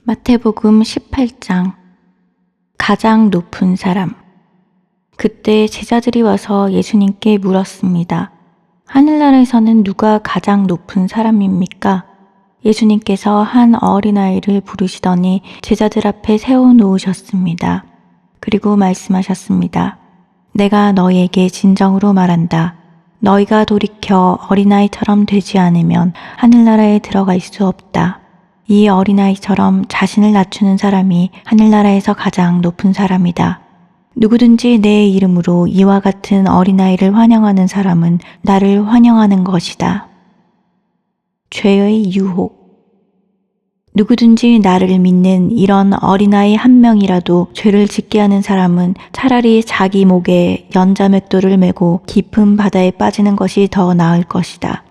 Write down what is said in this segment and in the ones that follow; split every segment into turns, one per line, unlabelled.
마태복음 18장 가장 높은 사람. 그때 제자들이 와서 예수님께 물었습니다. 하늘나라에서는 누가 가장 높은 사람입니까? 예수님께서 한 어린아이를 부르시더니 제자들 앞에 세워놓으셨습니다. 그리고 말씀하셨습니다. 내가 너희에게 진정으로 말한다. 너희가 돌이켜 어린아이처럼 되지 않으면 하늘나라에 들어갈 수 없다. 이 어린아이처럼 자신을 낮추는 사람이 하늘나라에서 가장 높은 사람이다. 누구든지 내 이름으로 이와 같은 어린아이를 환영하는 사람은 나를 환영하는 것이다. 죄의 유혹. 누구든지 나를 믿는 이런 어린아이 한 명이라도 죄를 짓게 하는 사람은 차라리 자기 목에 연자맥도를 메고 깊은 바다에 빠지는 것이 더 나을 것이다.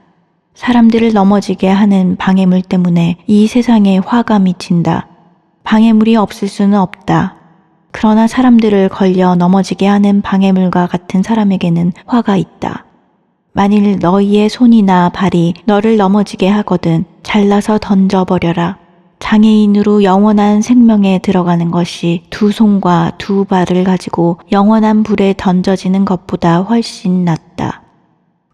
사람들을 넘어지게 하는 방해물 때문에 이 세상에 화가 미친다. 방해물이 없을 수는 없다. 그러나 사람들을 걸려 넘어지게 하는 방해물과 같은 사람에게는 화가 있다. 만일 너희의 손이나 발이 너를 넘어지게 하거든 잘라서 던져버려라. 장애인으로 영원한 생명에 들어가는 것이 두 손과 두 발을 가지고 영원한 불에 던져지는 것보다 훨씬 낫다.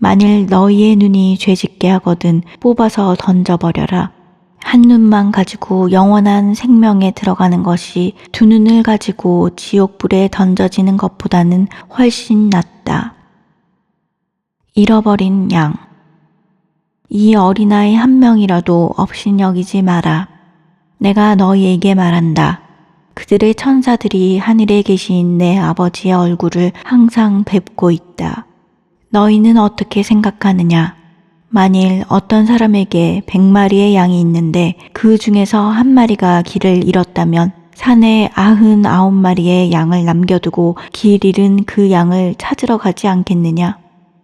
만일 너희의 눈이 죄짓게 하거든 뽑아서 던져버려라. 한 눈만 가지고 영원한 생명에 들어가는 것이 두 눈을 가지고 지옥불에 던져지는 것보다는 훨씬 낫다. 잃어버린 양. 이 어린아이 한 명이라도 업신여기지 마라. 내가 너희에게 말한다. 그들의 천사들이 하늘에 계신 내 아버지의 얼굴을 항상 뵙고 있다. 너희는 어떻게 생각하느냐? 만일 어떤 사람에게 100마리의 양이 있는데 그 중에서 한 마리가 길을 잃었다면 산에 99마리의 양을 남겨두고 길 잃은 그 양을 찾으러 가지 않겠느냐?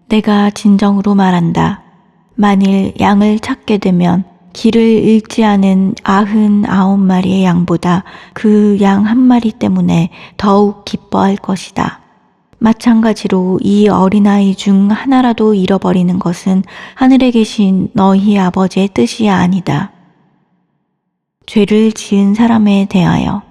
내가 진정으로 말한다. 만일 양을 찾게 되면 길을 잃지 않은 99마리의 양보다 그 양 한 마리 때문에 더욱 기뻐할 것이다. 마찬가지로 이 어린아이 중 하나라도 잃어버리는 것은 하늘에 계신 너희 아버지의 뜻이 아니다. 죄를 지은 사람에 대하여.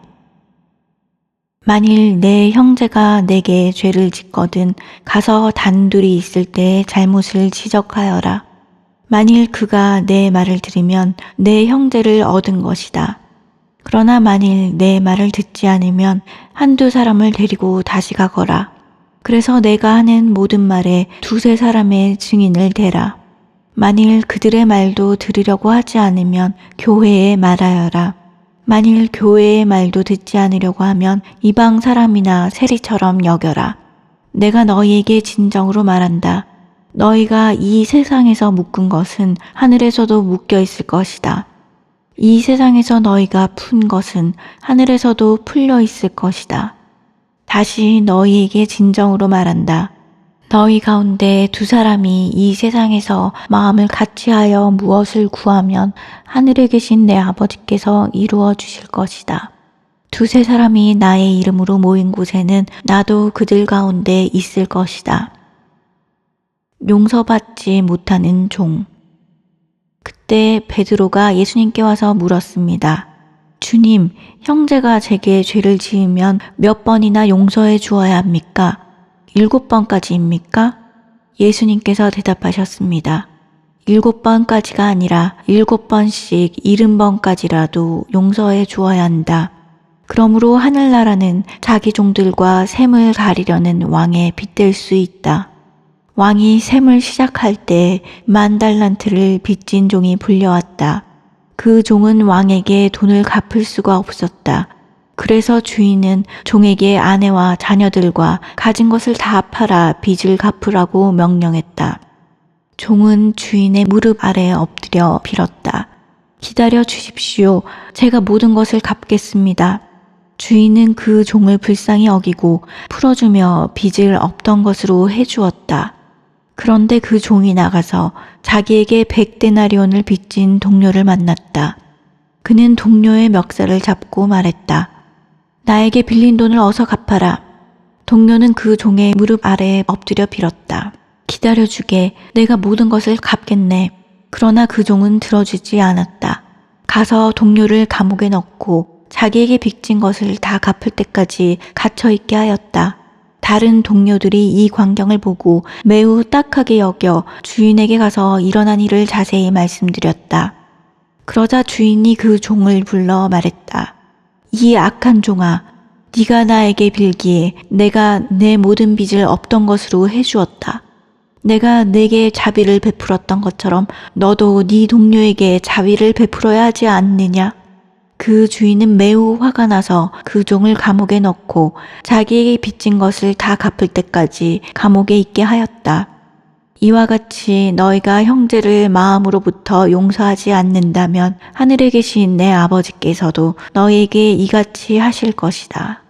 만일 내 형제가 내게 죄를 짓거든 가서 단둘이 있을 때 잘못을 지적하여라. 만일 그가 내 말을 들으면 내 형제를 얻은 것이다. 그러나 만일 내 말을 듣지 않으면 한두 사람을 데리고 다시 가거라. 그래서 내가 하는 모든 말에 두세 사람의 증인을 대라. 만일 그들의 말도 들으려고 하지 않으면 교회에 말하여라. 만일 교회의 말도 듣지 않으려고 하면 이방 사람이나 세리처럼 여겨라. 내가 너희에게 진정으로 말한다. 너희가 이 세상에서 묶은 것은 하늘에서도 묶여 있을 것이다. 이 세상에서 너희가 푼 것은 하늘에서도 풀려 있을 것이다. 다시 너희에게 진정으로 말한다. 너희 가운데 두 사람이 이 세상에서 마음을 같이하여 무엇을 구하면 하늘에 계신 내 아버지께서 이루어 주실 것이다. 두세 사람이 나의 이름으로 모인 곳에는 나도 그들 가운데 있을 것이다. 용서받지 못하는 종. 그때 베드로가 예수님께 와서 물었습니다. 주님, 형제가 제게 죄를 지으면 몇 번이나 용서해 주어야 합니까? 7번까지입니까? 예수님께서 대답하셨습니다. 7번까지가 아니라 7번씩 70번까지라도 용서해 주어야 한다. 그러므로 하늘나라는 자기 종들과 셈을 가리려는 왕에 빗댈 수 있다. 왕이 셈을 시작할 때 10,000달란트를 빚진 종이 불려왔다. 그 종은 왕에게 돈을 갚을 수가 없었다. 그래서 주인은 종에게 아내와 자녀들과 가진 것을 다 팔아 빚을 갚으라고 명령했다. 종은 주인의 무릎 아래 엎드려 빌었다. 기다려 주십시오. 제가 모든 것을 갚겠습니다. 주인은 그 종을 불쌍히 여기고 풀어주며 빚을 없던 것으로 해주었다. 그런데 그 종이 나가서 자기에게 100데나리온을 빚진 동료를 만났다. 그는 동료의 멱살을 잡고 말했다. 나에게 빌린 돈을 어서 갚아라. 동료는 그 종의 무릎 아래에 엎드려 빌었다. 기다려주게. 내가 모든 것을 갚겠네. 그러나 그 종은 들어주지 않았다. 가서 동료를 감옥에 넣고 자기에게 빚진 것을 다 갚을 때까지 갇혀 있게 하였다. 다른 동료들이 이 광경을 보고 매우 딱하게 여겨 주인에게 가서 일어난 일을 자세히 말씀드렸다. 그러자 주인이 그 종을 불러 말했다. 이 악한 종아, 네가 나에게 빌기에 내가 내 모든 빚을 없던 것으로 해주었다. 내가 네게 자비를 베풀었던 것처럼 너도 네 동료에게 자비를 베풀어야 하지 않느냐? 그 주인은 매우 화가 나서 그 종을 감옥에 넣고 자기에게 빚진 것을 다 갚을 때까지 감옥에 있게 하였다. 이와 같이 너희가 형제를 마음으로부터 용서하지 않는다면 하늘에 계신 내 아버지께서도 너희에게 이같이 하실 것이다.